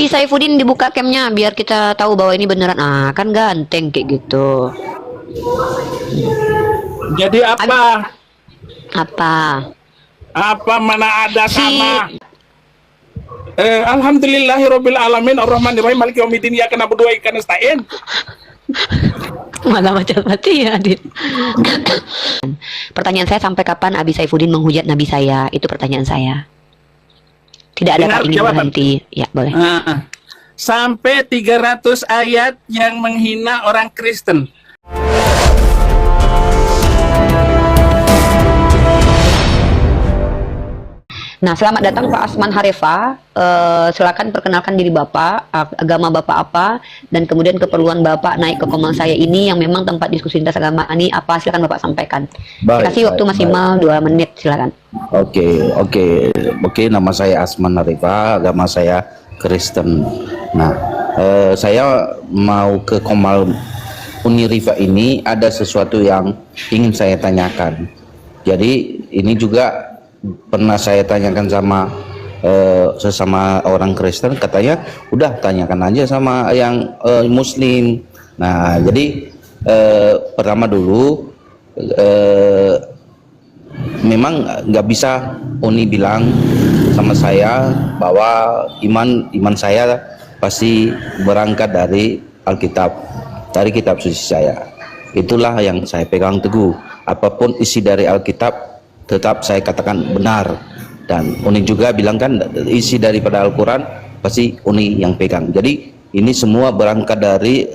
Abi Saifuddin dibuka camnya biar kita tahu bahwa ini beneran. Ah, kan ganteng kayak gitu. Jadi apa? Apa? Apa mana ada Si sama? Alhamdulillahirabbil alamin arrahmanirrahim maliki yaumiddin iyyaka na'budu wa iyyaka nasta'in. malah baca mati ya, Adit. Pertanyaan saya, sampai kapan Abi Saifuddin menghujat Nabi saya? Itu pertanyaan saya. Tidak ada Dengar ingin jawaban. berhenti. Ya, boleh. Sampai 300 ayat yang menghina orang Kristen. Nah, selamat datang Pak Asman Harifa. Silakan perkenalkan diri Bapak, agama Bapak apa, dan kemudian keperluan Bapak naik ke komal saya ini yang memang tempat diskusi lintas agama ini apa, silakan Bapak sampaikan. Kasih waktu maksimal 2 menit, silakan. Oke, nama saya Asman Harifa, agama saya Kristen. Nah, saya mau ke Komal Unirifa ini ada sesuatu yang ingin saya tanyakan. Jadi ini juga pernah saya tanyakan sama sesama orang Kristen, katanya udah tanyakan aja sama yang Muslim. Nah, jadi pertama dulu memang nggak bisa Uni bilang sama saya bahwa iman saya pasti berangkat dari Alkitab, dari kitab suci saya. Itulah yang saya pegang teguh. Apapun isi dari Alkitab tetap saya katakan benar, dan Uni juga bilang kan isi daripada Al-Quran pasti Uni yang pegang. Jadi ini semua berangkat dari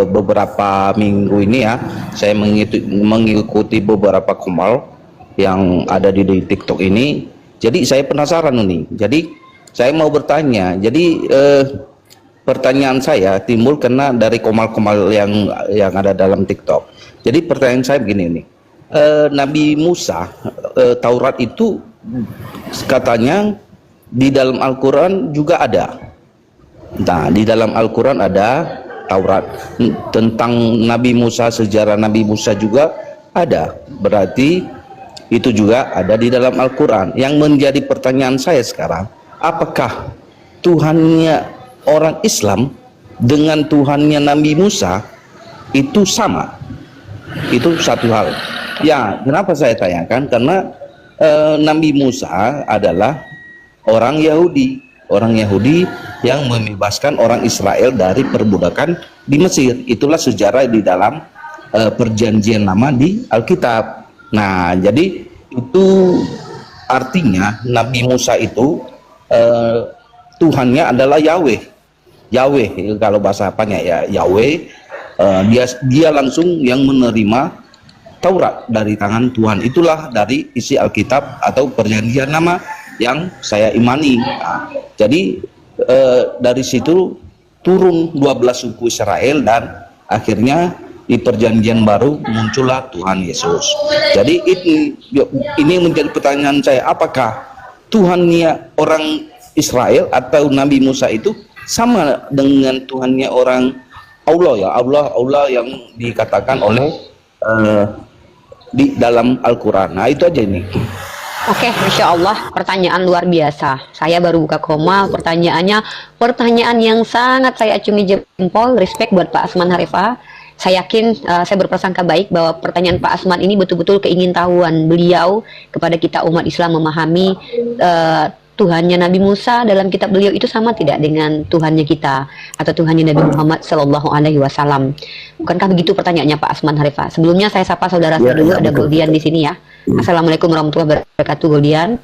beberapa minggu ini ya, saya mengikuti beberapa komal yang ada di TikTok ini. Jadi saya penasaran Uni, jadi saya mau bertanya. Jadi pertanyaan saya timbul karena dari komal-komal yang ada dalam TikTok. Jadi pertanyaan saya begini nih, Nabi Musa, Taurat itu katanya di dalam Al-Quran juga ada. Nah, di dalam Al-Quran ada Taurat tentang Nabi Musa, sejarah Nabi Musa juga ada. Berarti itu juga ada di dalam Al-Quran. Yang menjadi pertanyaan saya sekarang, apakah Tuhannya orang Islam dengan Tuhannya Nabi Musa itu sama? Itu satu hal. Ya, kenapa saya tanyakan? Karena Nabi Musa adalah orang Yahudi yang membebaskan orang Israel dari perbudakan di Mesir. Itulah sejarah di dalam perjanjian lama di Alkitab. Nah, jadi itu artinya Nabi Musa itu Tuhannya adalah Yahweh. Yahweh kalau bahasa apanya ya, Yahweh. Dia langsung yang menerima Taurat dari tangan Tuhan. Itulah dari isi Alkitab atau perjanjian lama yang saya imani. Nah, jadi dari situ turun 12 suku Israel dan akhirnya di perjanjian baru muncullah Tuhan Yesus. Jadi ini menjadi pertanyaan saya, apakah Tuhannya orang Israel atau Nabi Musa itu sama dengan Tuhannya orang Allah ya, Allah yang dikatakan oleh di dalam Al-Quran. Nah, itu aja ini. Oke, Masya Allah, pertanyaan luar biasa. Saya baru buka komal, pertanyaan yang sangat saya acungi jempol. Respect buat Pak Asman Harifa. Saya yakin, saya berprasangka baik bahwa pertanyaan Pak Asman ini betul-betul keingintahuan beliau kepada kita umat Islam memahami Tuhannya Nabi Musa dalam kitab beliau itu sama tidak dengan Tuhannya kita atau Tuhannya Nabi Muhammad Sallallahu Alaihi Wasallam. Bukankah begitu pertanyaannya Pak Asman Harifa? Sebelumnya saya sapa saudara saya dulu, ada Goldian di sini ya. Assalamualaikum warahmatullahi wabarakatuh, Goldian.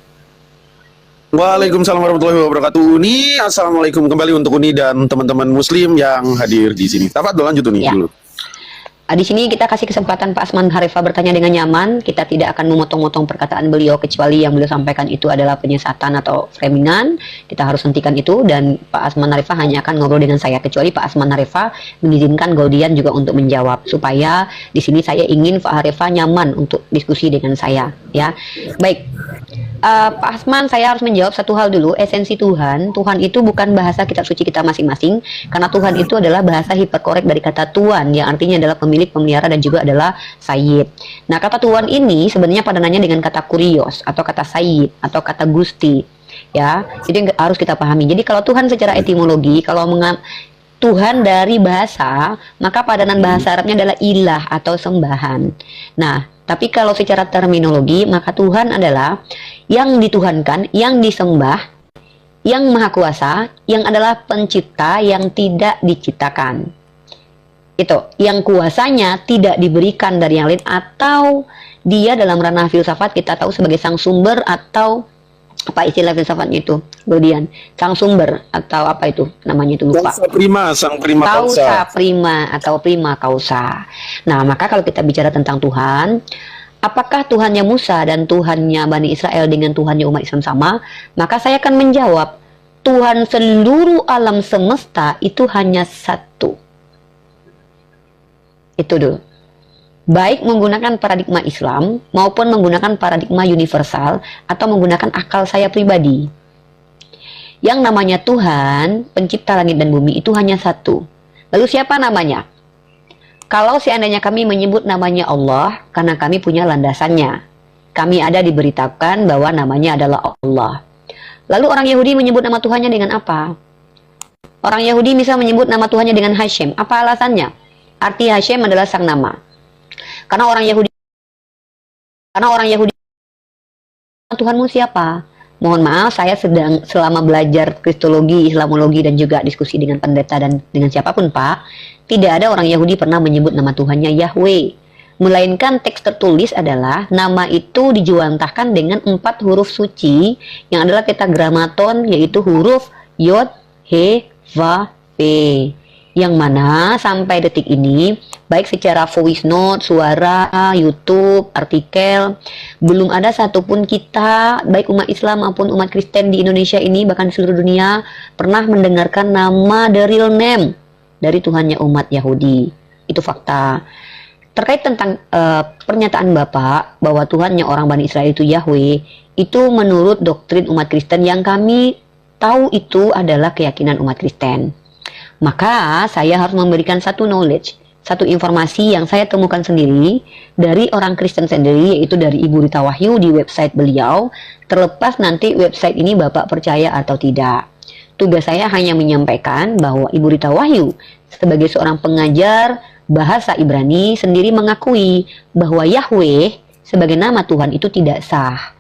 Waalaikumsalam warahmatullahi wabarakatuh. Uni, assalamualaikum kembali untuk Uni dan teman-teman Muslim yang hadir di sini. Tafadhol, lanjut Uni dulu. Di sini kita kasih kesempatan Pak Asman Harifa bertanya dengan nyaman. Kita tidak akan memotong-motong perkataan beliau kecuali yang beliau sampaikan itu adalah penyesatan atau framинgan. Kita harus hentikan itu, dan Pak Asman Harifa hanya akan ngobrol dengan saya, kecuali Pak Asman Harifa mengizinkan Goldian juga untuk menjawab, supaya di sini saya ingin Pak Harifa nyaman untuk diskusi dengan saya, ya. Baik. Pak Asman, saya harus menjawab satu hal dulu. Esensi Tuhan itu bukan bahasa kitab suci kita masing-masing, karena Tuhan itu adalah bahasa hiperkorek dari kata Tuan, yang artinya adalah pemilik, pemelihara, dan juga adalah Sayyid. Nah, kata Tuan ini sebenarnya padanannya dengan kata kurios atau kata Sayyid atau kata Gusti. Ya, jadi harus kita pahami. Jadi kalau Tuhan secara etimologi, kalau Tuhan dari bahasa, maka padanan bahasa Arabnya adalah ilah atau sembahan. Nah, tapi kalau secara terminologi, maka Tuhan adalah yang dituhankan, yang disembah, yang maha kuasa, yang adalah pencipta yang tidak diciptakan. Itu, yang kuasanya tidak diberikan dari yang lain, atau dia dalam ranah filsafat kita tahu sebagai sang sumber, atau apa istilah filsafatnya itu, kemudian sang sumber atau apa itu namanya, itu lupa. Sang prima Causa prima atau prima causa. Nah, maka kalau kita bicara tentang Tuhan, apakah Tuhannya Musa dan Tuhannya Bani Israel dengan Tuhannya umat Islam sama? Maka saya akan menjawab, Tuhan seluruh alam semesta itu hanya satu. Itu dulu. Baik menggunakan paradigma Islam maupun menggunakan paradigma universal atau menggunakan akal saya pribadi. Yang namanya Tuhan, pencipta langit dan bumi itu hanya satu. Lalu siapa namanya? Kalau seandainya kami menyebut namanya Allah, karena kami punya landasannya. Kami ada diberitakan bahwa namanya adalah Allah. Lalu orang Yahudi menyebut nama Tuhannya dengan apa? Orang Yahudi bisa menyebut nama Tuhannya dengan Hashem. Apa alasannya? Arti Hashem adalah sang nama. Karena orang Yahudi Tuhanmu siapa? Mohon maaf, saya sedang selama belajar kristologi, islamologi, dan juga diskusi dengan pendeta dan dengan siapapun, Pak, tidak ada orang Yahudi pernah menyebut nama Tuhannya Yahweh. Melainkan teks tertulis adalah nama itu dijuantahkan dengan 4 huruf suci yang adalah tetragrammaton, yaitu huruf Yod, He, Va, Pe. Yang mana sampai detik ini, baik secara voice note, suara, YouTube, artikel, belum ada satupun kita, baik umat Islam maupun umat Kristen di Indonesia ini, bahkan di seluruh dunia, pernah mendengarkan nama the real name dari Tuhannya umat Yahudi. Itu fakta. Terkait tentang pernyataan Bapak bahwa Tuhannya orang Bani Israel itu Yahweh, itu menurut doktrin umat Kristen yang kami tahu itu adalah keyakinan umat Kristen. Maka saya harus memberikan satu knowledge, satu informasi yang saya temukan sendiri dari orang Kristen sendiri, yaitu dari Ibu Rita Wahyu di website beliau, terlepas nanti website ini Bapak percaya atau tidak. Tugas saya hanya menyampaikan bahwa Ibu Rita Wahyu sebagai seorang pengajar bahasa Ibrani sendiri mengakui bahwa Yahweh sebagai nama Tuhan itu tidak sah.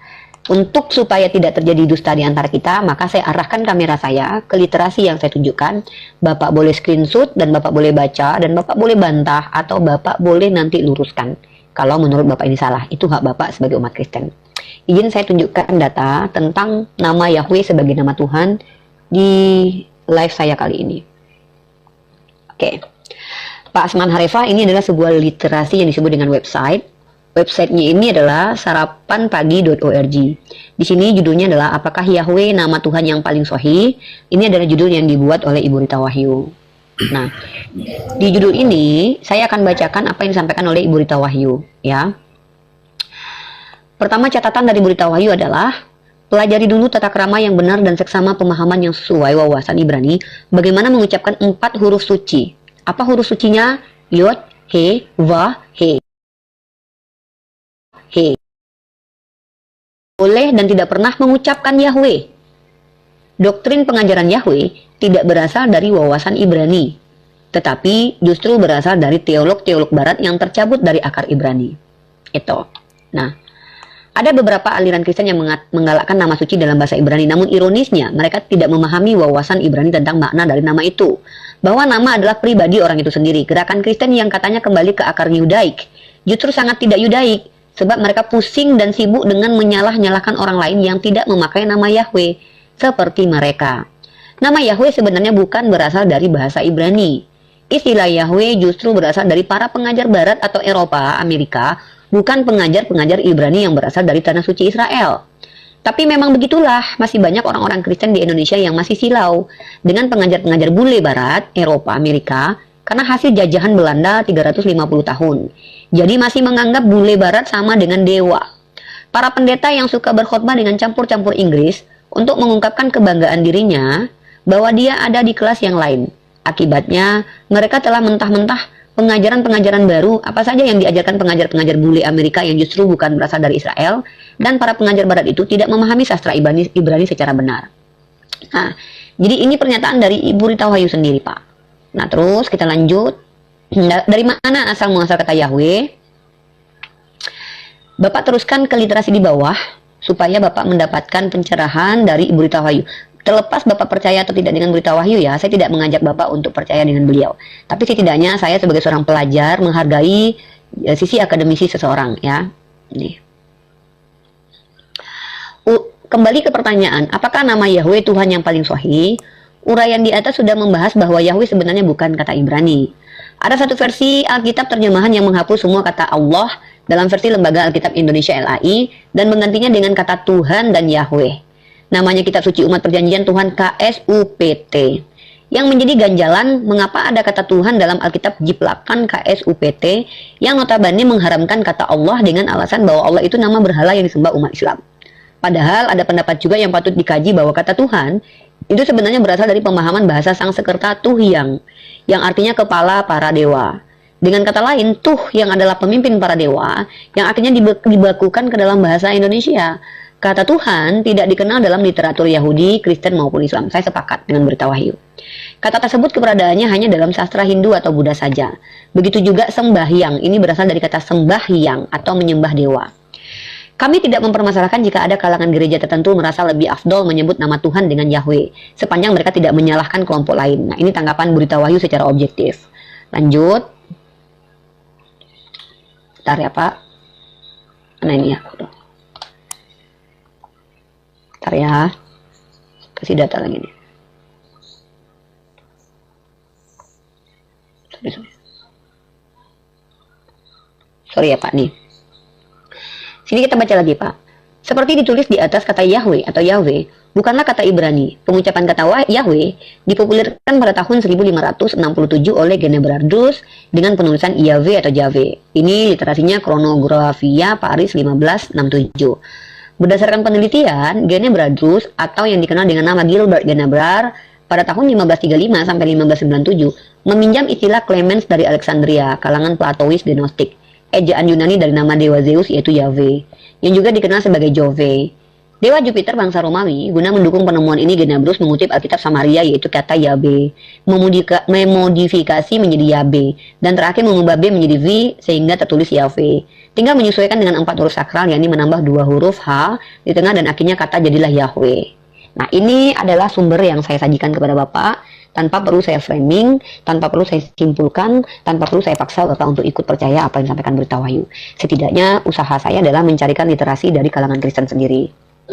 Untuk supaya tidak terjadi dusta di antara kita, maka saya arahkan kamera saya ke literasi yang saya tunjukkan. Bapak boleh screenshot dan Bapak boleh baca dan Bapak boleh bantah atau Bapak boleh nanti luruskan. Kalau menurut Bapak ini salah, itu hak Bapak sebagai umat Kristen. Izin saya tunjukkan data tentang nama Yahweh sebagai nama Tuhan di live saya kali ini. Oke. Pak Asman Harifah, ini adalah sebuah literasi yang disebut dengan website. Websitenya ini adalah sarapanpagi.org. Di sini judulnya adalah apakah Yahweh nama Tuhan yang paling sahih? Ini adalah judul yang dibuat oleh Ibu Rita Wahyu. Nah, di judul ini saya akan bacakan apa yang disampaikan oleh Ibu Rita Wahyu, ya. Pertama, catatan dari Ibu Rita Wahyu adalah pelajari dulu tata krama yang benar dan seksama pemahaman yang sesuai wawasan Ibrani. Bagaimana mengucapkan 4 huruf suci? Apa huruf sucinya? Yod, He, Va, He. He. Boleh dan tidak pernah mengucapkan Yahweh. Doktrin pengajaran Yahweh tidak berasal dari wawasan Ibrani, tetapi justru berasal dari teolog-teolog barat yang tercabut dari akar Ibrani. Itu. Nah, ada beberapa aliran Kristen yang menggalakkan nama suci dalam bahasa Ibrani, namun ironisnya mereka tidak memahami wawasan Ibrani tentang makna dari nama itu, bahwa nama adalah pribadi orang itu sendiri. Gerakan Kristen yang katanya kembali ke akar Yudaik justru sangat tidak Yudaik, sebab mereka pusing dan sibuk dengan menyalah-nyalahkan orang lain yang tidak memakai nama Yahweh seperti mereka. Nama Yahweh sebenarnya bukan berasal dari bahasa Ibrani. Istilah Yahweh justru berasal dari para pengajar barat atau Eropa, Amerika, bukan pengajar-pengajar Ibrani yang berasal dari tanah suci Israel. Tapi memang begitulah, masih banyak orang-orang Kristen di Indonesia yang masih silau dengan pengajar-pengajar bule barat, Eropa, Amerika, karena hasil jajahan Belanda 350 tahun. Jadi masih menganggap bule barat sama dengan dewa. Para pendeta yang suka berkhotbah dengan campur-campur Inggris untuk mengungkapkan kebanggaan dirinya bahwa dia ada di kelas yang lain. Akibatnya, mereka telah mentah-mentah pengajaran-pengajaran baru, apa saja yang diajarkan pengajar-pengajar bule Amerika yang justru bukan berasal dari Israel, dan para pengajar barat itu tidak memahami sastra Ibrani secara benar. Nah, jadi ini pernyataan dari Ibu Rita Wahyu sendiri, Pak. Nah, terus kita lanjut. Dari mana asal muasal kata Yahweh? Bapak teruskan ke literasi di bawah supaya Bapak mendapatkan pencerahan dari Ibu Rita Wahyu. Terlepas Bapak percaya atau tidak dengan Berita Wahyu ya, saya tidak mengajak Bapak untuk percaya dengan beliau. Tapi setidaknya saya sebagai seorang pelajar menghargai sisi akademisi seseorang ya. Nih. Kembali ke pertanyaan, apakah nama Yahweh Tuhan yang paling sahih? Uraian di atas sudah membahas bahwa Yahweh sebenarnya bukan kata Ibrani. Ada satu versi Alkitab terjemahan yang menghapus semua kata Allah dalam versi Lembaga Alkitab Indonesia LAI dan menggantinya dengan kata Tuhan dan Yahweh. Namanya Kitab Suci Umat Perjanjian Tuhan KSUPT. Yang menjadi ganjalan mengapa ada kata Tuhan dalam Alkitab jiplakan KSUPT yang notabene mengharamkan kata Allah dengan alasan bahwa Allah itu nama berhala yang disembah umat Islam. Padahal ada pendapat juga yang patut dikaji bahwa kata Tuhan itu sebenarnya berasal dari pemahaman bahasa Sangsekerta Tuhyang yang artinya kepala para dewa. Dengan kata lain, Tuh yang adalah pemimpin para dewa yang artinya dibakukan ke dalam bahasa Indonesia. Kata Tuhan tidak dikenal dalam literatur Yahudi, Kristen maupun Islam. Saya sepakat dengan Berita Wahyu. Kata tersebut keberadaannya hanya dalam sastra Hindu atau Buddha saja. Begitu juga sembahyang, ini berasal dari kata sembahyang atau menyembah dewa. Kami tidak mempermasalahkan jika ada kalangan gereja tertentu merasa lebih afdol menyebut nama Tuhan dengan Yahweh, sepanjang mereka tidak menyalahkan kelompok lain. Nah, ini tanggapan Berita Wahyu secara objektif. Lanjut. Bentar ya Pak. Nah ini ya. Bentar ya. Kasih data lagi nih. Sorry ya Pak nih. Sini kita baca lagi Pak. Seperti ditulis di atas, kata Yahweh atau Yahweh bukanlah kata Ibrani. Pengucapan kata Yahweh dipopulerkan pada tahun 1567 oleh Genebrardus dengan penulisan Yahweh atau Yahweh. Ini literasinya Chronographia Paris 1567. Berdasarkan penelitian, Genebrardus atau yang dikenal dengan nama Gilbert Genebrard pada tahun 1535 sampai 1597 meminjam istilah Clemens dari Alexandria, kalangan Platois Gnostik. Ejaan Yunani dari nama dewa Zeus yaitu Yahweh, yang juga dikenal sebagai Jove. Dewa Jupiter bangsa Romawi, guna mendukung penemuan ini Genebrus mengutip Alkitab Samaria yaitu kata Yabe, memodifikasi menjadi Yabe, dan terakhir mengubah B menjadi V sehingga tertulis Yahweh. Tinggal menyesuaikan dengan 4 huruf sakral, yakni menambah 2 huruf H di tengah dan akhirnya kata jadilah Yahweh. Nah ini adalah sumber yang saya sajikan kepada Bapak. Tanpa perlu saya framing, tanpa perlu saya simpulkan, tanpa perlu saya paksa Bapak untuk ikut percaya apa yang disampaikan Berita Wahyu. Setidaknya usaha saya adalah mencarikan literasi dari kalangan Kristen sendiri.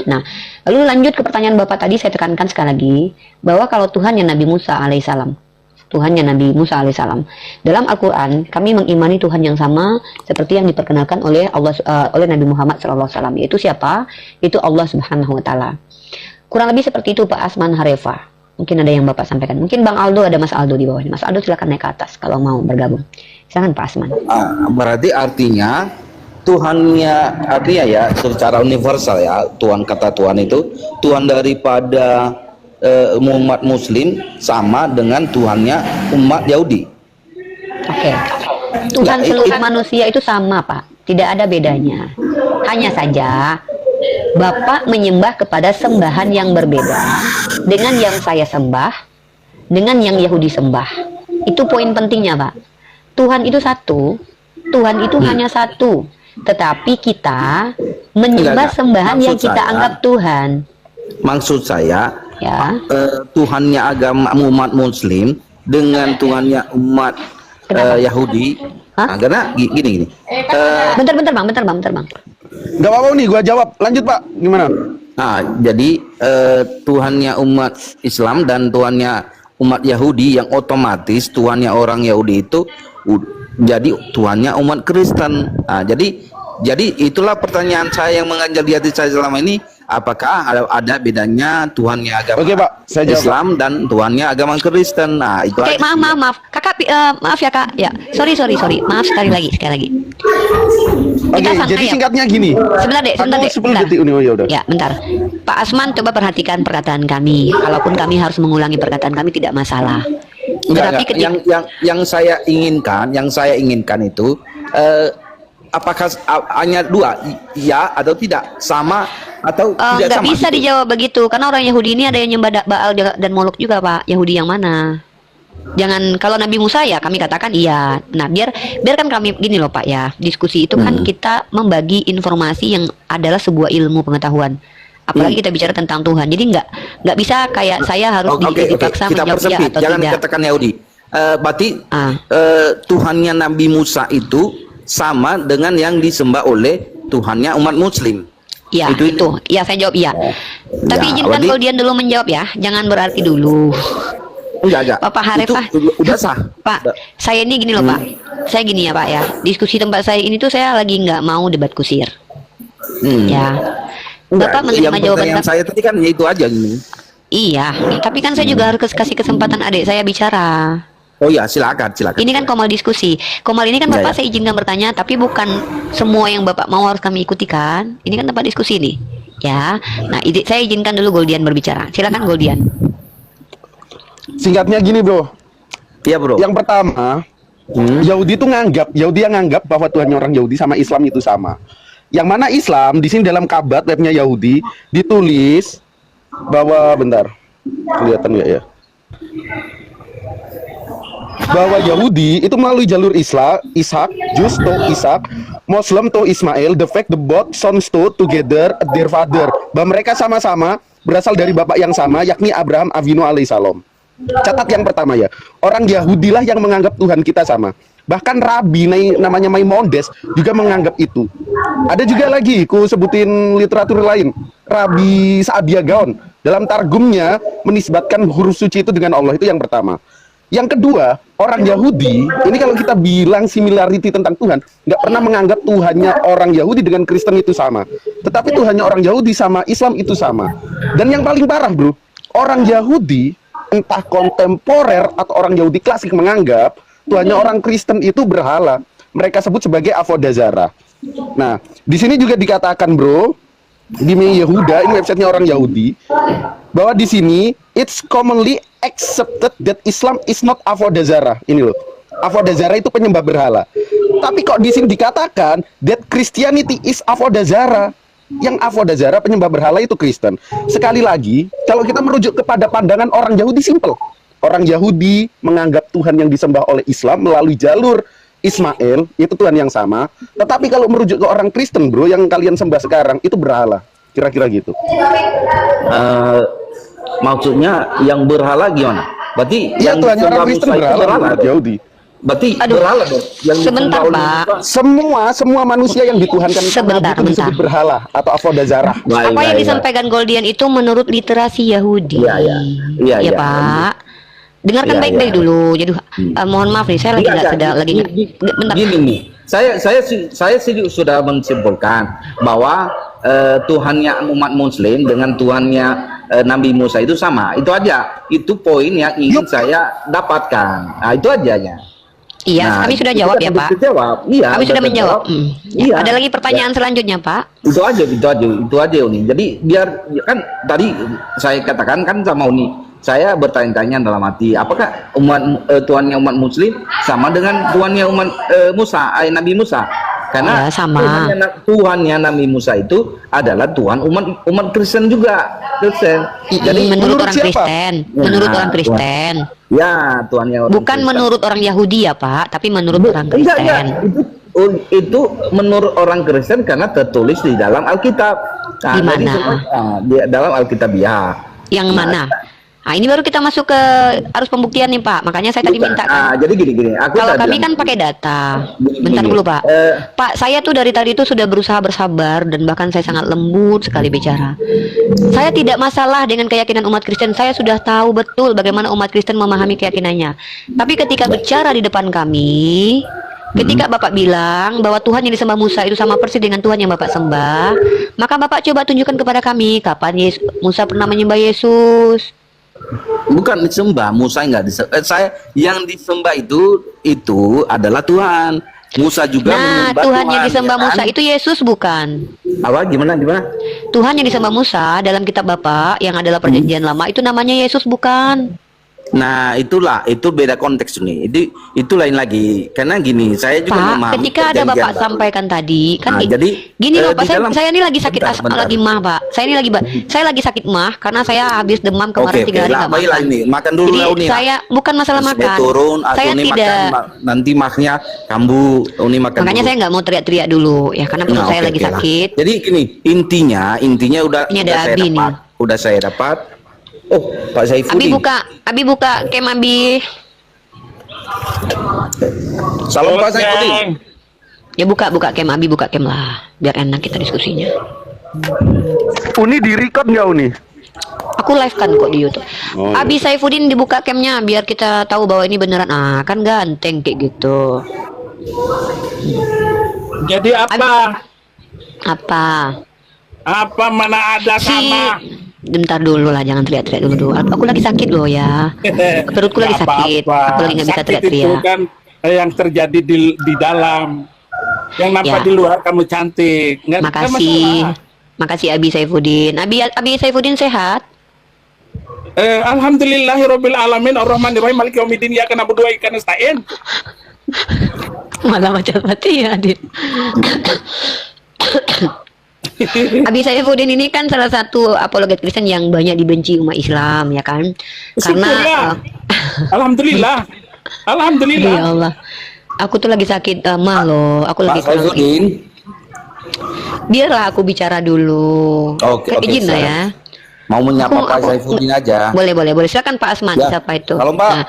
Nah, lalu lanjut ke pertanyaan Bapak tadi, saya tekankan sekali lagi bahwa kalau Tuhannya Nabi Musa alaihissalam, dalam Al-Quran kami mengimani Tuhan yang sama seperti yang diperkenalkan oleh oleh Nabi Muhammad SAW, yaitu siapa? Itu Allah Subhanahu Wa Taala. Kurang lebih seperti itu Pak Asman Harefa. Mungkin ada yang Bapak sampaikan. Mungkin Bang Aldo, ada Mas Aldo di bawah ini. Mas Aldo silakan naik ke atas kalau mau bergabung. Silakan Pak Asman. Berarti artinya ya secara universal ya, Tuhan, kata Tuhan itu Tuhan daripada umat Muslim sama dengan Tuhannya umat Yahudi. Oke. Tuhan seluruh manusia itu sama Pak. Tidak ada bedanya. Hanya saja Bapak menyembah kepada sembahan yang berbeda dengan yang saya sembah, dengan yang Yahudi sembah. Itu poin pentingnya Pak. Tuhan itu satu, Tuhan itu hanya satu. Tetapi kita menyembah sembahan yang kita anggap Tuhan. Maksud saya, ya, Tuhannya agama umat Muslim dengan Tuhannya umat Yahudi. Nah, karena gini. Bentar bang. Gak apa-apa nih, gua jawab. Lanjut Pak, gimana? Nah, jadi Tuhannya umat Islam dan Tuhannya umat Yahudi, yang otomatis Tuhannya orang Yahudi itu jadi Tuhannya umat Kristen. Nah, jadi itulah pertanyaan saya yang mengganjal di hati saya selama ini. Apakah ada bedanya Tuhannya agama saya jawab, Islam dan Tuhannya agama Kristen? Nah, itu Oke, maaf. Kakak, maaf ya Kak. Ya, sorry. Maaf sekali lagi. Oke, jadi singkatnya gini. Sebentar deh. 10 detik ini, oh ya udah. Ya, bentar. Pak Asman, coba perhatikan perkataan kami. Kalaupun kami harus mengulangi perkataan kami tidak masalah. Tetapi ketika yang saya inginkan itu apakah hanya dua, ya atau tidak, sama atau tidak nggak sama? bisa gitu? dijawab begitu, karena orang Yahudi ini ada yang nyembah Baal dan Molok juga, Pak. Yahudi yang mana? Jangan, kalau Nabi Musa ya kami katakan iya. Nah, biarkan kami gini loh Pak ya. Diskusi itu kan kita membagi informasi yang adalah sebuah ilmu pengetahuan. Apalagi kita bicara tentang Tuhan. Jadi nggak bisa kayak saya harus dipaksa Kita menjawab iya persempit, atau jangan tidak. katakan Yahudi. Berarti Tuhannya Nabi Musa itu sama dengan yang disembah oleh Tuhannya umat Muslim. Ya, itu. Ya, saya jawab iya. Tapi Ya, izinkan berarti- Goldian dulu menjawab ya. Jangan berarti dulu. Enggak. Bapak Harifah, Itu udah sah. Pak, saya ini gini loh Pak. Saya gini ya Pak ya. Diskusi tempat saya ini tuh saya lagi nggak mau debat kusir. Ya. Bapak menerima jawaban pertanyaan saya tadi kan ya itu aja gini. Iya, tapi kan saya juga harus kasih kesempatan adik saya bicara. Oh ya, silakan. Ini kan komal diskusi. Komal ini kan Ya, Bapak ya. saya izinkan bertanya, tapi bukan semua yang Bapak mau harus kami ikuti kan. Ini kan tempat diskusi nih. Ya. Nah, saya izinkan dulu Goldian berbicara. Silakan Goldian. Singkatnya gini bro, Iya bro. yang pertama Yahudi yang nganggap bahwa Tuhannya orang Yahudi sama Islam itu sama. Yang mana Islam di sini dalam kabat webnya Yahudi ditulis bahwa bentar, kelihatan nggak ya? Bahwa Yahudi itu melalui jalur Ishak, Jews to Ishak, Muslim to Ismail, the fact the both sons to together their father. Bahwa mereka sama-sama berasal dari bapak yang sama, yakni Abraham Avinu alaihissalam. Catat yang pertama ya, orang Yahudi lah yang menganggap Tuhan kita sama. Bahkan Rabi namanya Maimonides juga menganggap itu. Ada juga lagi, ku sebutin literatur lain, Rabi Saadia Gaon dalam targumnya menisbatkan huruf suci itu dengan Allah, itu yang pertama. Yang kedua, orang Yahudi ini kalau kita bilang similarity tentang Tuhan, nggak pernah menganggap Tuhannya orang Yahudi dengan Kristen itu sama. Tetapi Tuhannya orang Yahudi sama Islam itu sama. Dan yang paling parah bro, orang Yahudi entah kontemporer atau orang Yahudi klasik menganggap Tuhannya orang Kristen itu berhala. Mereka sebut sebagai Avodazara. Nah, di sini juga dikatakan bro, di Yehuda, ini websitenya orang Yahudi, bahwa di sini it's commonly accepted that Islam is not Avodazara. Ini loh, Avodazara itu penyembah berhala. Tapi kok di sini dikatakan that Christianity is Avodazara. Yang Avodazara penyembah berhala itu Kristen. Sekali lagi, kalau kita merujuk kepada pandangan orang Yahudi, simple. Orang Yahudi menganggap Tuhan yang disembah oleh Islam melalui jalur Ismail itu Tuhan yang sama. Tetapi kalau merujuk ke orang Kristen bro, yang kalian sembah sekarang itu berhala. Kira-kira gitu. Maksudnya yang berhala gimana? Berarti Iya, yang Tuhannya orang disembah Kristen Musa itu berhala berhala. menurut Yahudi. Berarti Aduh, berhala dong. Yang sebentar, disembah oleh Pak. Musa. Semua manusia yang dituhankan Sebentar, itu disebut sebentar. berhala atau Avodazara. Baik, Apa yang baik, disampaikan Goldian itu menurut literasi Yahudi. Iya, iya. Iya, Ya iya. Pak. Dengarkan Iya, baik-baik iya. dulu. Jadi mohon maaf nih, saya lagi Enggak, nggak sedang lagi nggak. Bentar. Gini nih, saya sih sudah menyimpulkan bahwa Tuhannya umat Muslim dengan Tuhannya Nabi Musa itu sama. Itu aja. Itu poin yang ingin saya dapatkan. Nah, itu aja ya. Iya, Nah, kami sudah itu jawab kan ya udah Pak. terjawab. Iya, Kami udah sudah menjawab. terjawab. Ya, Iya. ada lagi pertanyaan selanjutnya Pak. Itu aja Uni. Jadi biar kan tadi saya katakan kan sama Uni, saya bertanya-tanya dalam hati, apakah Tuhannya umat Muslim sama dengan Tuhannya umat Nabi Musa? Karena Ya, sama. Tuhannya Nabi Musa itu adalah Tuhan umat Kristen juga, Kristen. Jadi menurut menurut orang siapa? Kristen, menurut Nah, orang Kristen. Ya, Tuhannya orang Bukan Kristen. menurut orang Yahudi ya Pak, tapi menurut orang Enggak, Kristen. itu menurut orang Kristen karena tertulis di dalam Alkitab. Di mana? jadi di dalam Alkitabiah. Yang mana? Nah, ini baru kita masuk ke arus pembuktian nih Pak. Makanya saya tadi Bukan. minta kan. Jadi gini. Aku Kalau tadi kami bilang- kan pakai data. Gini, Bentar gini. dulu Pak. Eh, Pak, saya tuh dari tadi itu sudah berusaha bersabar dan bahkan saya sangat lembut sekali bicara. Saya tidak masalah dengan keyakinan umat Kristen. Saya sudah tahu betul bagaimana umat Kristen memahami keyakinannya. Tapi ketika bicara di depan kami, ketika Bapak bilang bahwa Tuhan yang disembah Musa itu sama persis dengan Tuhan yang Bapak sembah, maka Bapak coba tunjukkan kepada kami kapan Musa pernah menyembah Yesus. bukan disembah, Musa enggak disembah. Saya yang disembah itu adalah Tuhan. Musa juga Nah, menyembah Tuhan yang Tuhan, disembah ya kan? Musa itu Yesus bukan? Apa gimana? Tuhan yang disembah Musa dalam kitab Bapak yang adalah perjanjian lama itu namanya Yesus bukan? Nah, itu beda konteks nih. Itu lain lagi. Karena gini, saya juga Pak, memahami ketika ada perjanjian Bapak baru. sampaikan tadi, kan Nah, jadi gini loh Pak, di saya, dalam- saya ini lagi sakit Bentar. lagi mah Pak. Saya lagi sakit mah karena saya habis demam kemarin 3 hari lah, nggak baiklah makan. ini. Makan dulu Jadi lah Uni. saya bukan masalah Terus makan. turun, atau Saya Uni tidak. makan, nanti mahnya kambuh, Uni makan Makanya dulu. saya nggak mau teriak-teriak dulu ya karena perut Nah, saya oke, lagi oke lah. sakit. Jadi gini, intinya udah Ini ada saya Abi nih. dapat. Udah saya dapat. Oh, Pak Abi Saifuddin. buka kem Abi. Salam Pak Saifuddin. Oke. Ya buka kem Abi, buka kem lah biar enak kita diskusinya. Uni di record nggak Uni? Aku live kan kok di YouTube. Oh, iya. Abi Saifuddin dibuka camnya biar kita tahu bahwa ini beneran. Ah, kan ganteng kayak gitu. Jadi apa? Apa? Apa mana ada Si sama? bentar dulu lah, jangan teriak-teriak dulu. Aku lagi sakit loh ya. Perutku lagi Nggak sakit. apa-apa. Aku lagi nggak bisa Sakit itu teriak-teriak. kan yang terjadi di dalam. Yang nampak Ya. di luar kamu cantik. Nggak Makasih. masalah. Makasih Abi Saifuddin. Abi Saifuddin sehat? Alhamdulillahirabbil alamin arrahmanirrahim maliki yaumiddin iyyaka na'budu wa iyyaka nasta'in. Malah macam mati ya, Adit. Abi Saifuddin ini kan salah satu apologet Kristen yang banyak dibenci umat Islam ya kan? Karena Syukurlah. Alhamdulillah. Alhamdulillah. ya Allah, aku tuh lagi sakit mah loh. Aku Pak lagi kurang. Saifuddin. Biarlah aku bicara dulu. Oke, Izin lah silakan. ya. Mau menyapa Aku- Pak aku- Saifuddin aja. Boleh. Silakan Pak Asman, Ya. siapa itu? Halo, Pak. Nah,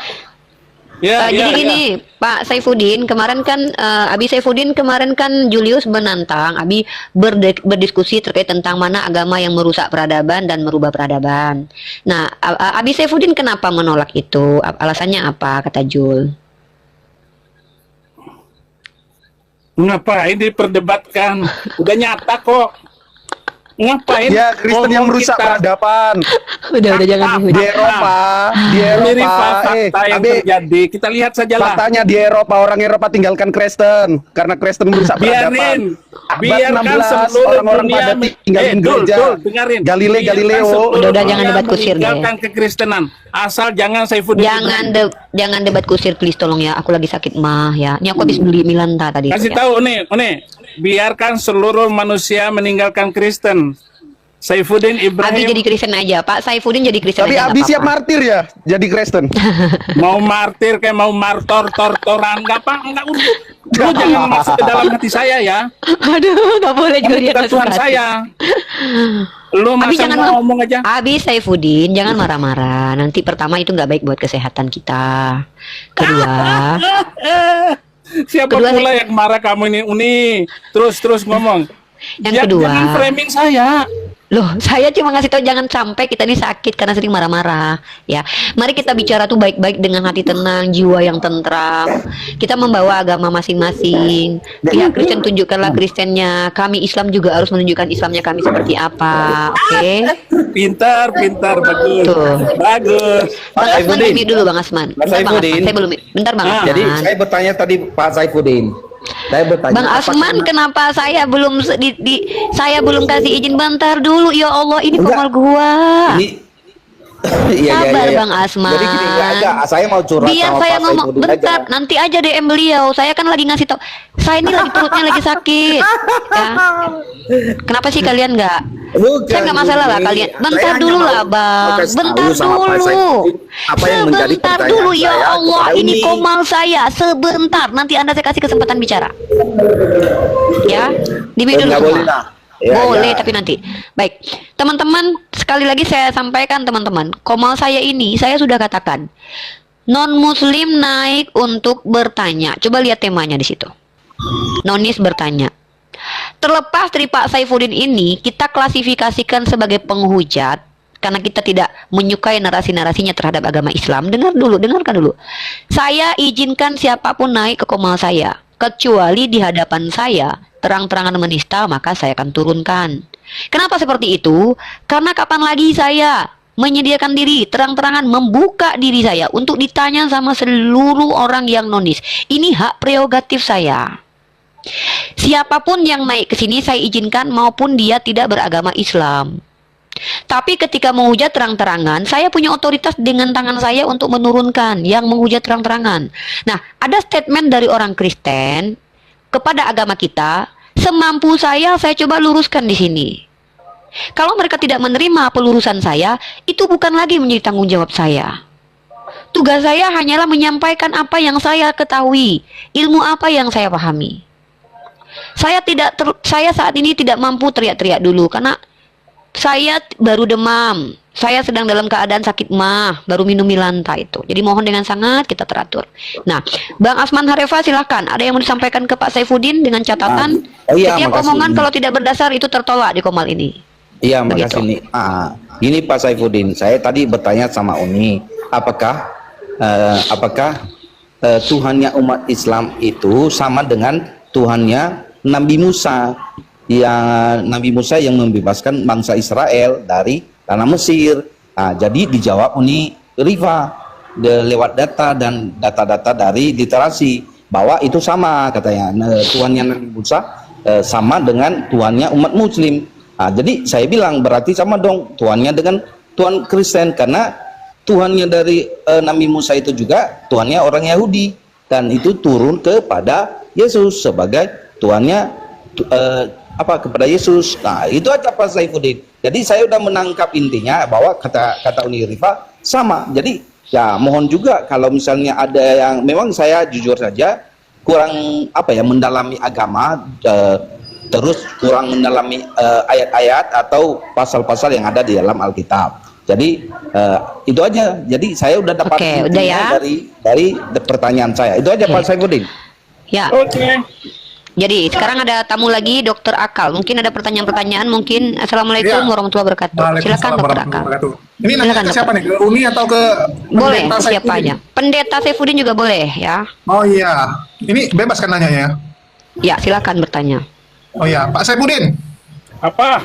Ya, jadi ya, gini, Pak Saifuddin kemarin kan Abi Saifuddin kemarin kan Julius menantang Abi berdiskusi terkait tentang mana agama yang merusak peradaban dan merubah peradaban. Nah, Abi Saifuddin kenapa menolak itu? Alasannya apa kata Jul? Ngapain diperdebatkan? Udah nyata kok. Ngapain? Ya Kristen yang ngomong merusak kita? peradaban Udah jangan di Eropa, di Ini Eropa. fakta yang Abi, terjadi. Kita lihat saja lah. faktanya di Eropa orang Eropa tinggalkan Kristen karena Kristen merusak peradaban. Biarin. Biarkan Abad 16 seluruh orang-orang dunia pada tinggalin Dul, gereja. dengarin. Galileo, Biarkan Galileo. seluruh Udah, jangan dunia debat kusir deh. meninggalkan kekristenan. Asal jangan Saifuddin Ibrahim. Jangan debat kusir please tolong ya. Aku lagi sakit mah ya. Ini aku habis beli Milanta tadi. Kasih ya. tahu nih. Biarkan seluruh manusia meninggalkan Kristen. Saifuddin Abi Ibrahim jadi Kristen aja, Pak Saifuddin jadi Kristen Tapi aja. Abi nggak siap apa-apa. martir ya jadi Kristen. mau martir kayak mau tortoran enggak urut. Lu jangan masuk ke dalam hati saya ya. Aduh, nggak boleh juga Kamu dia bukan masuk Tuhan hati. saya. Lu Abi masa jangan ngomong aja. Abi Saifuddin jangan marah-marah. Nanti pertama itu nggak baik buat kesehatan kita. Kedua, Siapa Kedua, pula yang marah kamu ini Uni? Terus ngomong. yang kedua, Jangan framing saya. loh, saya cuma ngasih tahu jangan sampai kita ini sakit karena sering marah-marah. Ya, mari kita bicara tuh baik-baik dengan hati tenang, jiwa yang tentram. Kita membawa agama masing-masing. Pihak Kristen tunjukkanlah Kristennya. Kami Islam juga harus menunjukkan Islamnya kami seperti apa. Oke? Pintar, bagus. Tuh. Bagus. Bang Asman Saifuddin. mute dulu Bang Asman. Pak Bentar, Bang Saifuddin. Asman. Saya belum. Bentar Bang Asman. Jadi saya bertanya tadi Pak Saifuddin. Saya bertanya. Bang Asman, kenapa saya belum saya belum kasih izin bentar dulu ya Allah ini Enggak. formal gua. Ini Sabar, Bang Asman. Jadi gini enggak, saya mau curhat Biar sama saya Pak ngomong Saifuddin bentar, aja. nanti aja DM beliau. Saya kan lagi ngasih tau. Saya ini lagi perutnya lagi sakit. Ya. Kenapa sih kalian nggak? Bukan, Saya nggak masalah lah Uni. kalian. Saya Bentar hanya dulu mau lah Bang. kasih tahu Bentar sama Pak dulu. Saifuddin apa yang menjadi Sebentar pertanyaan dulu ya saya Allah. kepada Ini Uni. komal saya. Sebentar. Nanti Anda saya kasih kesempatan bicara. Ya, di dulu Nggak semua. boleh lah. Ya, Boleh, ya. tapi nanti. Baik, teman-teman, sekali lagi saya sampaikan teman-teman, komal saya ini saya sudah katakan non-muslim naik untuk bertanya. Coba lihat temanya di situ. Nonis bertanya. Terlepas dari Pak Saifuddin ini, kita klasifikasikan sebagai penghujat karena kita tidak menyukai narasi-narasinya terhadap agama Islam. Dengarkan dulu. Saya izinkan siapapun naik ke komal saya, kecuali di hadapan saya terang-terangan menista, maka saya akan turunkan. Kenapa seperti itu? Karena kapan lagi saya menyediakan diri terang-terangan membuka diri saya untuk ditanya sama seluruh orang yang nonis. Ini hak prerogatif saya. Siapapun yang naik ke sini saya izinkan maupun dia tidak beragama Islam. Tapi ketika menghujat terang-terangan, saya punya otoritas dengan tangan saya untuk menurunkan yang menghujat terang-terangan. Nah, ada statement dari orang Kristen kepada agama kita, semampu saya coba luruskan di sini. Kalau mereka tidak menerima pelurusan saya, itu bukan lagi menjadi tanggung jawab saya. Tugas saya hanyalah menyampaikan apa yang saya ketahui, ilmu apa yang saya pahami. Saya saat ini tidak mampu teriak-teriak dulu karena saya baru demam. Saya sedang dalam keadaan sakit mah, baru minum Milanta itu. Jadi mohon dengan sangat kita teratur. Nah, Bang Asman Hareva silakan. Ada yang mau disampaikan ke Pak Saifuddin dengan catatan setiap makasih. omongan kalau tidak berdasar itu tertolak di Komal ini. Iya, Begitu. makasih nih. Ini Pak Saifuddin, saya tadi bertanya sama Uni, apakah Tuhannya umat Islam itu sama dengan Tuhannya Nabi Musa? Nabi Musa yang membebaskan bangsa Israel dari tanah Mesir. Jadi dijawab Uni Riva lewat data dan data-data dari literasi bahwa itu sama katanya. Tuhannya Nabi Musa sama dengan Tuhannya umat Muslim. Jadi saya bilang berarti sama dong Tuhannya dengan Tuhan Kristen, karena Tuhannya dari Nabi Musa itu juga Tuhannya orang Yahudi, dan itu turun kepada Yesus sebagai Tuhannya kepada Yesus. Nah, itu aja Pak Saifuddin. Jadi saya udah menangkap intinya bahwa kata Uni Riva sama. Jadi ya mohon juga kalau misalnya ada yang memang saya jujur saja kurang mendalami agama, terus kurang mendalami ayat-ayat atau pasal-pasal yang ada di dalam Alkitab. Jadi itu aja. Jadi saya udah dapat udah ya. dari pertanyaan saya. Itu aja Pak Saifuddin. Ya. Oke. Jadi sekarang ada tamu lagi, Dokter Akal. Mungkin ada pertanyaan-pertanyaan. Mungkin Assalamualaikum warahmatullahi wabarakatuh. Silakan Dokter Akal. Ini nanya ke siapa nih? Ke Uni atau ke Boleh, Pendeta siapa Saifuddin? aja. Pendeta Saifuddin juga boleh ya. Oh iya, ini bebas kan nanya ya? Ya, silakan bertanya. Oh iya, Pak Saifuddin, Apa?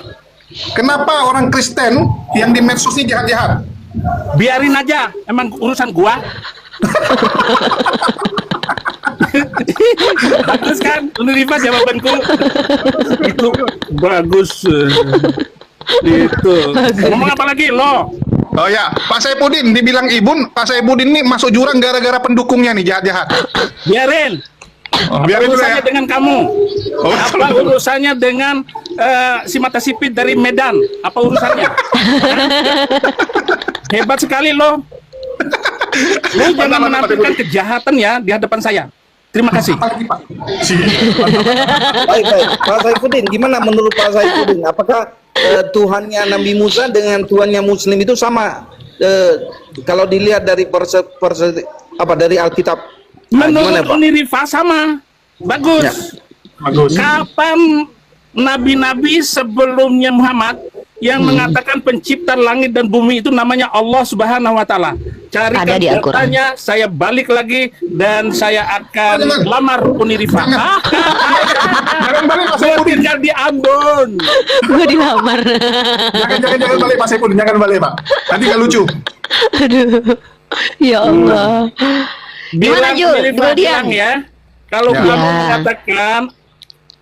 kenapa orang Kristen yang di medsos ini jahat-jahat? Biarin aja, emang urusan gua. Bagus kan? Uni Riva jawabanku. Itu bagus. Itu. Ngomong apa lagi lo? Oh ya, Pak Saifuddin dibilang Ibun, Pak Saifuddin ini masuk jurang gara-gara pendukungnya nih jahat-jahat. Biarin. Oh, Apa biarin dulu urusannya ya. dengan kamu? Oh, Apa urusannya dengan si mata sipit dari Medan? Apa urusannya? Hebat sekali lo. Lo jangan menampilkan kejahatan ya di hadapan saya. Terima kasih. Apalagi Pak? Baik. Pak Saifuddin, gimana menurut Pak Saifuddin? Apakah Tuhannya Nabi Musa dengan Tuhannya Muslim itu sama? Kalau dilihat dari dari Alkitab. Menurut Uni Riva sama. Bagus. Ya, bagus. Kapan nabi-nabi sebelumnya Muhammad yang mengatakan pencipta langit dan bumi itu namanya Allah Subhanahu wa taala? Carikan Ada di Al-Quran. datanya, saya balik lagi dan saya akan lamar Uni Riva. Jangan balik Pak Saya Saifuddin. tinggal di Ambon. Gue dilamar. Jangan balik Pak Saifuddin, jangan balik Pak. Nanti nggak lucu. Aduh. Ya Allah. Gimana, Bilang Jul? Uni Riva Dulu dia. bilang ya, kalau Ya. kamu Ya. mengatakan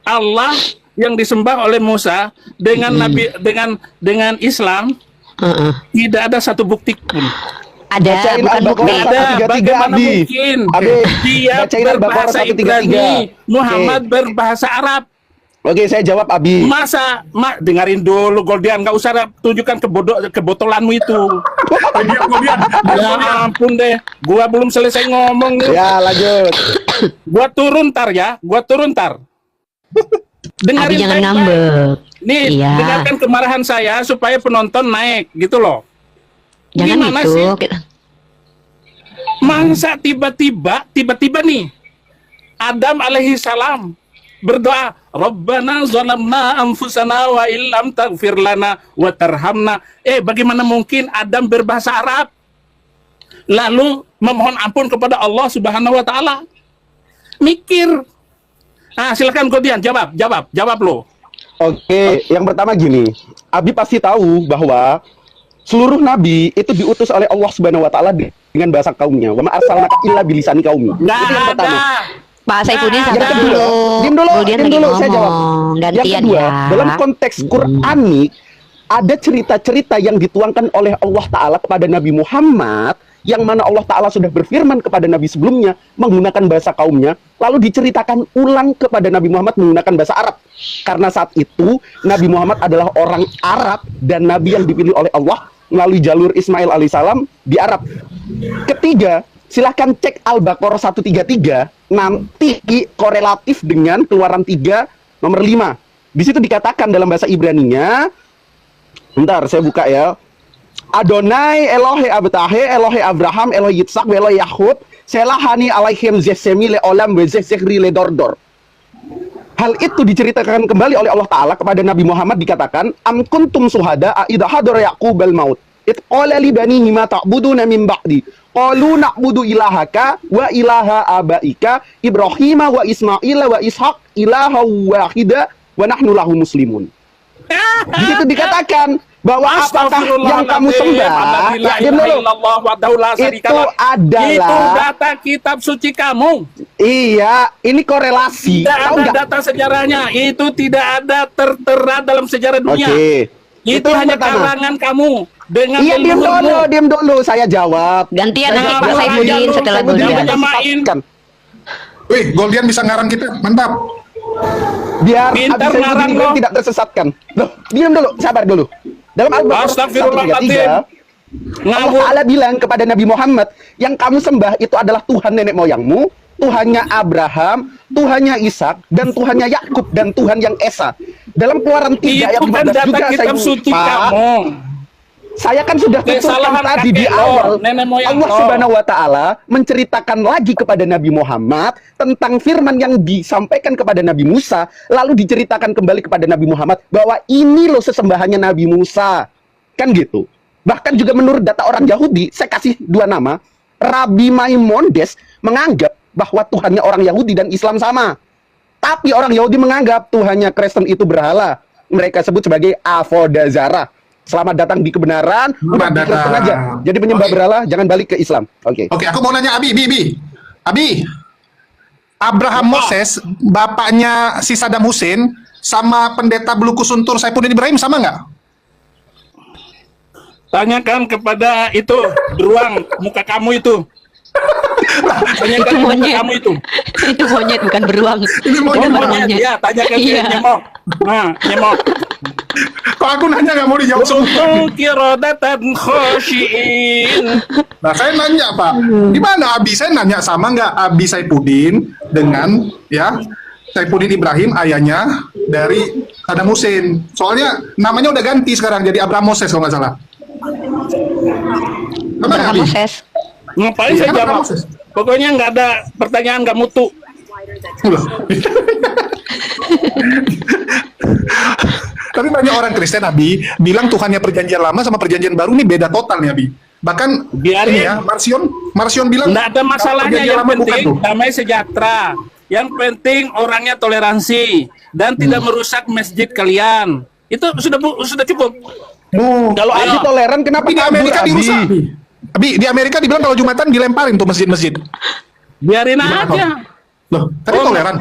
Allah yang disembah oleh Musa dengan Nabi dengan Islam, Heeh. tidak ada satu bukti pun. Ada, Bacain bukan Al-Baqarah bukti. Ada, 133, bagaimana Abi. mungkin Abi, dia bacain Al-Baqarah berbahasa 133. Ibrani, Muhammad berbahasa Arab. Oke, saya jawab Abi. Masa, dengarin dulu Goldian, nggak usah tunjukkan kebotolanmu itu. Ya ampun deh, gua belum selesai ngomong nih. Ya, lanjut. Gua turun tar ya, Abi jangan baik-baik. ngambek. Nih, Iya. dengarkan kemarahan saya supaya penonton naik, gitu loh. Jangan Gimana gitu. sih? Masa tiba-tiba nih Adam alaihi salam berdoa, Rabbana zalamna anfusana wa illam taghfir lana wa tarhamna. Bagaimana mungkin Adam berbahasa Arab lalu memohon ampun kepada Allah Subhanahu wa taala? Mikir. Silakan Godian, jawab lo. Oke, yang pertama gini. Abi pasti tahu bahwa seluruh nabi itu diutus oleh Allah Subhanahu wa taala dengan bahasa kaumnya. Wa ma arsalnaka illa bilisani qaumi. Nggak Itu yang pertama. ada. Pak Saifuddin Yang sabar kedua, dulu. diam dulu, Goldian diam lagi dulu, saya jawab. ngomong. Yang Gantian kedua, ya. dalam konteks Quranik, ada cerita-cerita yang dituangkan oleh Allah Ta'ala kepada Nabi Muhammad, yang mana Allah Ta'ala sudah berfirman kepada Nabi sebelumnya menggunakan bahasa kaumnya, lalu diceritakan ulang kepada Nabi Muhammad menggunakan bahasa Arab. Karena saat itu Nabi Muhammad adalah orang Arab dan Nabi yang dipilih oleh Allah melalui jalur Ismail alaihissalam di Arab. Ketiga, silahkan cek Al-Baqarah 133, nanti korelatif dengan Keluaran 3 nomor 5. Di situ dikatakan dalam bahasa Ibraninya, bentar saya buka ya. Adonai Elohe Abtahe Elohe Abraham Elohe Yitzhak Elohe Yakub selahani alaihim zesemi le olam bezekri le dordor. Hal itu diceritakan kembali oleh Allah Ta'ala kepada Nabi Muhammad, dikatakan am kuntum suhada idza hadara yaqubal maut id qala li banihi ma ta'buduna min ba'di qalu na'budu ilahaka wa ilaha abaika Ibrahim wa Ismail wa Ishaq ilaha wahida wa nahnu lahu muslimun. Di situ dikatakan bahwa apakah yang kamu sembah itu adalah itu data kitab suci kamu. Iya, ini korelasi. Tidak Tahu ada nggak? data sejarahnya. Itu tidak ada tertera dalam sejarah dunia. Oke. Itu yang hanya pertama. karangan kamu dengan Iya, leluhurmu. diam dulu, saya jawab. Gantian Saya nanti jawab. Pak Saya Saifuddin jawab. setelah Saya Goldian. jawab. Nyamain. Wih, Goldian bisa ngarang kita, mantap. Biar Pintar Abi ngarang Saifuddin lo. tidak tersesatkan. Loh, diam dulu, sabar dulu. Dalam Al-Baqarah 133, Astagfirullahaladzim. Allah Ngawur. Ta'ala bilang kepada Nabi Muhammad, yang kamu sembah itu adalah Tuhan nenek moyangmu, Tuhannya Abraham, Tuhannya Ishak, dan Tuhannya Yakub, dan Tuhan yang Esa. Dalam Keluaran 3 ayat Itu kan 15 data juga kitab suci Pak, kamu. saya kan sudah tuturkan Kesalahan tadi di kakek lo, awal. nenek moyang Allah lo. Subhanahu wa Ta'ala menceritakan lagi kepada Nabi Muhammad tentang firman yang disampaikan kepada Nabi Musa, lalu diceritakan kembali kepada Nabi Muhammad bahwa ini loh sesembahannya Nabi Musa. Kan gitu. Bahkan juga menurut data orang Yahudi, saya kasih 2 nama, Rabbi Maimonides menganggap bahwa Tuhannya orang Yahudi dan Islam sama. Tapi orang Yahudi menganggap Tuhannya Kristen itu berhala. Mereka sebut sebagai Avodazara. Selamat datang di kebenaran, udah di Kristen aja. Jadi penyembah Oke. berhala, jangan balik ke Islam. Oke. Oke, aku mau nanya Abi, Abi, Abraham Moses, bapaknya si Saddam Hussein, sama pendeta Bulukusuntur Saifuddin Ibrahim sama nggak? Tanyakan kepada itu beruang muka kamu itu. Tanyakan Itu kepada monyet. kamu itu. Itu monyet bukan beruang. Ini monyet. Itu Monyet. Ya, tanyakan ke Iya. Nyemok. Nah, Nyemok. Kok aku nanya nggak mau dijawab semua? Kirodatan khosyin. Nah, saya nanya Pak, di mana Abi? Saya nanya sama nggak Abi Saifuddin dengan ya Saifuddin Ibrahim ayahnya dari Saddam Hussein. Soalnya namanya udah ganti sekarang jadi Abraham Moses kalau nggak salah. Benar nggak, Abraham Abi? Moses. Ngapain Iya, saya kan jawab? proses. Pokoknya nggak ada pertanyaan nggak mutu. Loh. Tapi banyak orang Kristen Abi bilang Tuhannya perjanjian lama sama perjanjian baru ini beda total nih Abi. Bahkan Biarin. ini ya, Marsion bilang Nggak ada masalahnya, perjanjian yang lama bukan penting tuh. damai sejahtera. Yang penting orangnya toleransi dan tidak merusak masjid kalian. Itu sudah cukup. Oh, Kalau Abi ayo, toleran, kenapa tapi di kabur, Amerika Abi? dirusak. Abi, di Amerika dibilang kalau Jumatan dilemparin tuh masjid-masjid. biarin Gimana, aja. Loh, tapi Oh, toleran.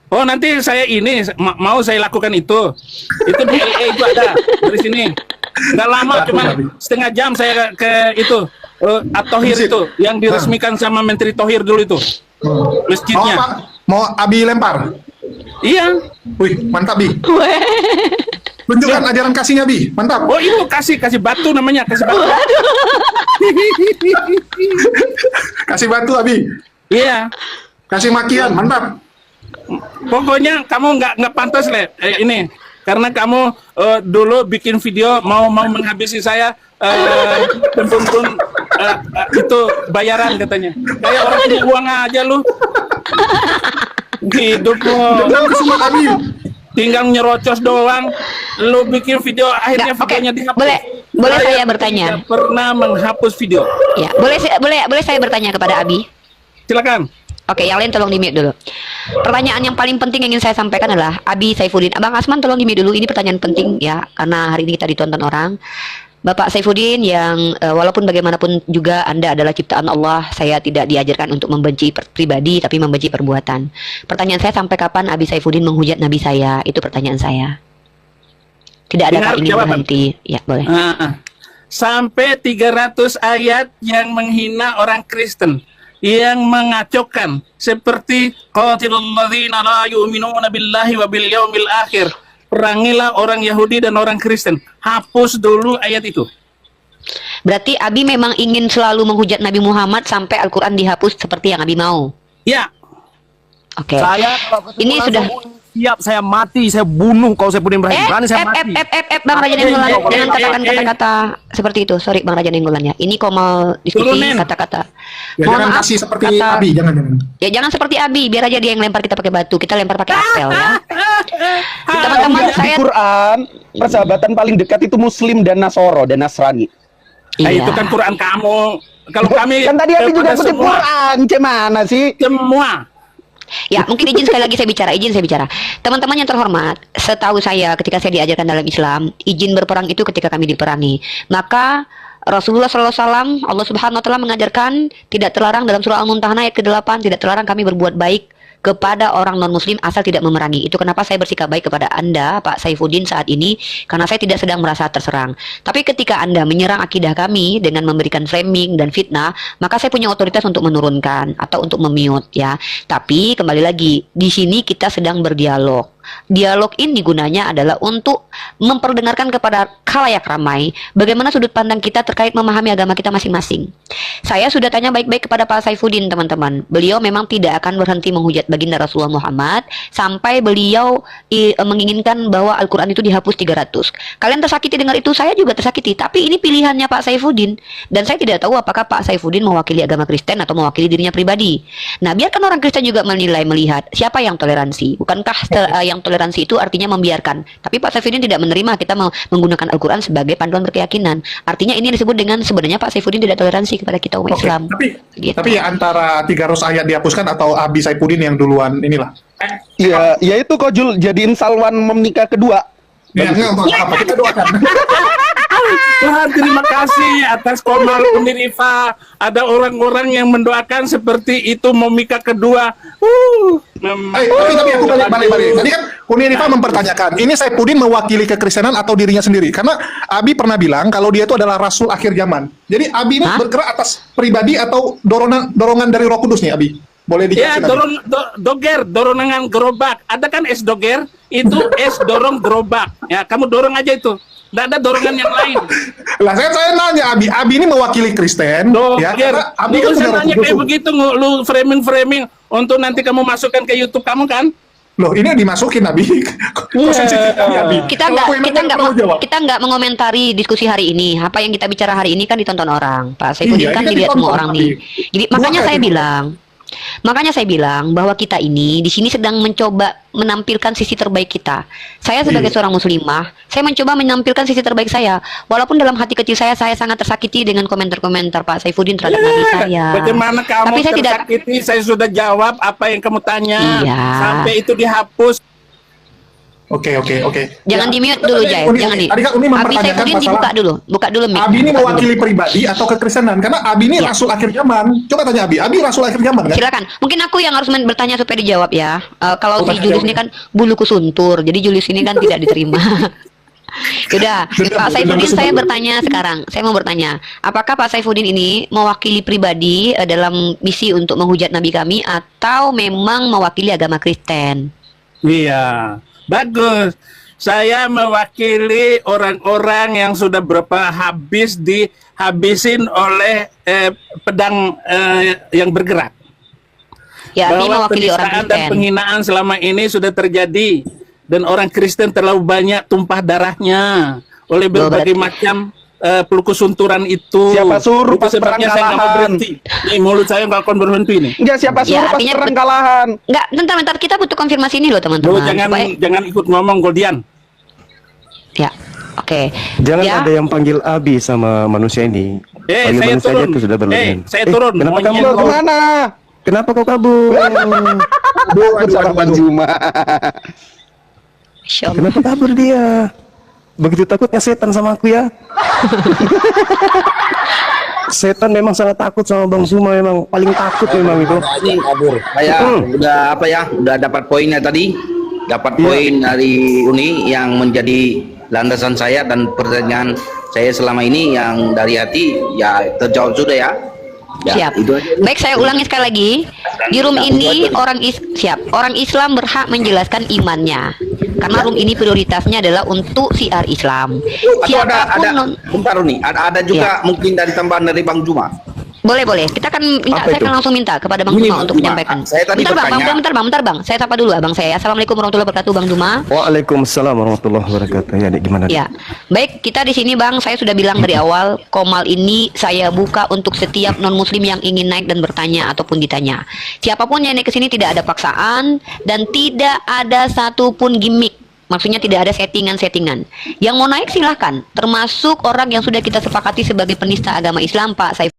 Oh, nanti saya ini mau saya lakukan itu. Itu di LA itu ada dari sini. Nggak lama, cuma setengah jam saya ke itu At-Tohir Masjid. itu yang diresmikan sama Menteri Tohir dulu itu Mau masjidnya. apa? Mau Abi lempar? Iya. Wih, mantap Bi. Tunjukkan ajaran kasihnya Bi, mantap. Oh, itu kasih batu namanya, kasih batu. Kasih batu Abi, Iya. kasih makian, mantap. Pokoknya kamu nggak pantas le ini karena kamu dulu bikin video mau menghabisi saya pun itu bayaran katanya. Kayak orang punya uang aja lu. Hidup lu Dan semua Abi. tinggal nyerocos doang. Lu bikin video akhirnya Nggak, oke. videonya dihapus. Boleh saya bertanya? Tidak pernah menghapus video. Ya, boleh saya bertanya kepada Abi? Silakan. Oke, yang lain tolong di-mute dulu. Pertanyaan yang paling penting yang ingin saya sampaikan adalah Abi Saifuddin. Abang Asman tolong di-mute dulu. Ini pertanyaan penting ya, karena hari ini kita ditonton orang. Bapak Saifuddin yang walaupun bagaimanapun juga Anda adalah ciptaan Allah, saya tidak diajarkan untuk membenci pribadi tapi membenci perbuatan. Pertanyaan saya, sampai kapan Abi Saifuddin menghujat Nabi saya? Itu pertanyaan saya. Tidak ada Dengar tak ingin jawaban. berhenti. Ya, boleh. Sampai 300 ayat yang menghina orang Kristen, yang mengacaukan, seperti qatilul ladzina la yu'minuna billahi wa bil yaumil akhir. Perangilah orang Yahudi dan orang Kristen. Hapus dulu ayat itu. Berarti Abi memang ingin selalu menghujat Nabi Muhammad sampai Al-Quran dihapus seperti yang Abi mau. Ya, Oke. Saya kalau ketemu Ini langsung sudah siap, saya mati, saya bunuh kalau saya Pudin Ibrahim. Berani saya mati. Bang Raja Nenggolan, eh, jangan eh, katakan eh. kata-kata seperti itu. Sorry Bang Raja Nenggolan ya. Ini kok mau diskusi Turunin. kata-kata. Ya, Mohon jangan maaf, kasih seperti kata- Abi, jangan. Ya jangan seperti Abi, biar aja dia yang lempar kita pakai batu, kita lempar pakai apel ya. Teman-teman Di saya Quran, persahabatan paling dekat itu Muslim dan Nasoro dan Nasrani. Nah, iya. itu kan Quran kamu. Kalau kami Kan tadi Abi juga kepada kutip semua, Quran, mana sih? semua. Ya, mungkin izin sekali lagi saya bicara. Teman-teman yang terhormat, setahu saya ketika saya diajarkan dalam Islam, izin berperang itu ketika kami diperangi. Maka Rasulullah SAW, Allah Subhanahu wa taala mengajarkan tidak terlarang dalam surah Al-Mumtahanah ayat ke-8, tidak terlarang kami berbuat baik kepada orang non-muslim asal tidak memerangi. Itu kenapa saya bersikap baik kepada Anda, Pak Saifuddin, saat ini, karena saya tidak sedang merasa terserang. Tapi ketika Anda menyerang akidah kami dengan memberikan framing dan fitnah, maka saya punya otoritas untuk menurunkan atau untuk memute ya. Tapi kembali lagi, di sini kita sedang berdialog. Dialog ini gunanya adalah untuk memperdengarkan kepada khalayak ramai bagaimana sudut pandang kita terkait memahami agama kita masing-masing. Saya sudah tanya baik-baik kepada Pak Saifuddin, teman-teman. Beliau memang tidak akan berhenti menghujat baginda Rasulullah Muhammad sampai beliau menginginkan bahwa Al-Quran itu dihapus 300. Kalian tersakiti dengar itu, saya juga tersakiti. Tapi ini pilihannya Pak Saifuddin. Dan saya tidak tahu apakah Pak Saifuddin mewakili agama Kristen atau mewakili dirinya pribadi. Nah, biarkan orang Kristen juga menilai, melihat siapa yang toleransi. Bukankah yang toleransi itu artinya membiarkan? Tapi Pak Saifuddin tidak menerima kita menggunakan Al-Quran sebagai panduan berkeyakinan. Artinya ini disebut dengan sebenarnya Pak Saifuddin tidak toleransi kepada kita umat Oke, Islam. Tapi Gitu. ya antara 300 ayat dihapuskan atau Abi Saifuddin yang duluan inilah. Iya, ya itu kok Jul jadiin Salwan menikah kedua. Ya, enggak apa kita doakan. Tuhan, terima kasih atas Komal Unirifa. Ada orang-orang yang mendoakan seperti itu memika kedua. Tapi aku balik. Tadi kan Unirifa mempertanyakan, ini Saifuddin mewakili kekristenan atau dirinya sendiri? Karena Abi pernah bilang kalau dia itu adalah rasul akhir zaman. Jadi Abi ini bergerak atas pribadi atau dorongan dari Roh Kudus nih, Abi? Boleh Ya, dijelasin? Abi? dorongan gerobak. Ada kan es doger, itu es dorong gerobak. Ya, kamu dorong aja itu. Tidak ada dorongan yang lain. Lah saya nanya Abi ini mewakili Kristen, ya? Doger, Karena Abi lu kan usah punya Roh nanya Kudus. kayak begitu, lu framing untuk nanti kamu masukkan ke YouTube kamu kan? Loh, ini yang dimasukin Abi. Kok sensitif kali, Abi? kita Kalau aku yang nanya, kamu jawab. kita nggak mengomentari diskusi hari ini. Apa yang kita bicara hari ini kan ditonton orang. Pak Saifuddin Iya, kan ini kan dilihat semua ditonton, orang tapi nih. Jadi makanya bukan saya itu. Makanya saya bilang bahwa kita ini di sini sedang mencoba menampilkan sisi terbaik kita. Saya sebagai seorang muslimah, saya mencoba menampilkan sisi terbaik saya. Walaupun dalam hati kecil saya sangat tersakiti dengan komentar-komentar Pak Saifuddin terhadap Nabi saya. Bagaimana kamu Tapi saya tidak tersakiti? Saya sudah jawab apa yang kamu tanya. Iya. Sampai itu dihapus. Oke. Jangan Ya, di-mute dulu, tadi Jai. Uni- Jangan di. Tadi kan Uni Abi mempertanyakan Saifuddin masalah buka dulu mic. Abi ini Buka dulu. mewakili pribadi atau kekristenan? Karena Abi ini Ya. rasul akhir zaman. Coba tanya Abi rasul akhir zaman kan? Silakan. Mungkin aku yang harus bertanya supaya dijawab ya. Kalau Oh, si tanya Julius jawab. ini kan buluku suntur, jadi Julius ini kan tidak diterima. Yaudah, Pak Saifuddin, saya bertanya sekarang. Saya mau bertanya, apakah Pak Saifuddin ini mewakili pribadi dalam misi untuk menghujat Nabi kami atau memang mewakili agama Kristen? Iya, bagus. Saya mewakili orang-orang yang sudah berapa habis dihabisin oleh pedang yang bergerak. Ya, ini Bahwa mewakili orang penistaan dan Kristen. penghinaan selama ini sudah terjadi dan orang Kristen terlalu banyak tumpah darahnya oleh berbagai macam pelukis sunturan itu. Siapa suruh Itu pas sebabnya perang saya nggak mau kalahan? berhenti. Nih mulut saya nggak akan berhenti nih. Enggak, siapa Ya, suruh pas artinya perang kalahan? Enggak, bentar, kita butuh konfirmasi ini loh Lu teman-teman. Supaya- jangan ikut ngomong Goldian. Ya, oke. Jangan Ya. ada yang panggil Abi sama manusia ini. Panggil Saya manusia aja turun. itu sudah berlebihan. Saya turun. Kenapa Monyet. kamu Lo kemana? Kenapa kau kabur? Takut sama Bang Juma. Insya Allah. Kenapa kabur dia? Begitu takutnya setan sama aku ya. Setan memang sangat takut sama Bang Zuma, memang paling takut memang itu. Ini saya udah dapat poinnya tadi, dapat poin dari Uni yang menjadi landasan saya dan pertanyaan saya selama ini yang dari hati ya terjawab sudah ya. Ya, Siap. itu aja. Baik, saya ulangi sekali lagi. Di room ini orang Islam berhak menjelaskan imannya. Karena room ini prioritasnya adalah untuk siar Islam. Atau ada Siapapun bentar nih, ada juga mungkin dari tambahan dari Bang Juma. boleh. Kita akan minta, Apa saya itu? akan langsung minta kepada Bang Ini, Duma untuk Bang Duma. menyampaikan. Saya tadi bentar bang. Saya sapa dulu abang saya. Assalamualaikum warahmatullahi wabarakatuh, Bang Duma. Waalaikumsalam warahmatullahi wabarakatuh. Ya, Dik, gimana? Dik? Ya, baik, kita di sini Bang, saya sudah bilang dari awal, Komal ini saya buka untuk setiap non-muslim yang ingin naik dan bertanya ataupun ditanya. Siapapun yang naik ke sini tidak ada paksaan dan tidak ada satupun gimmick. Maksudnya tidak ada settingan-settingan. Yang mau naik silahkan, termasuk orang yang sudah kita sepakati sebagai penista agama Islam, Pak Saif.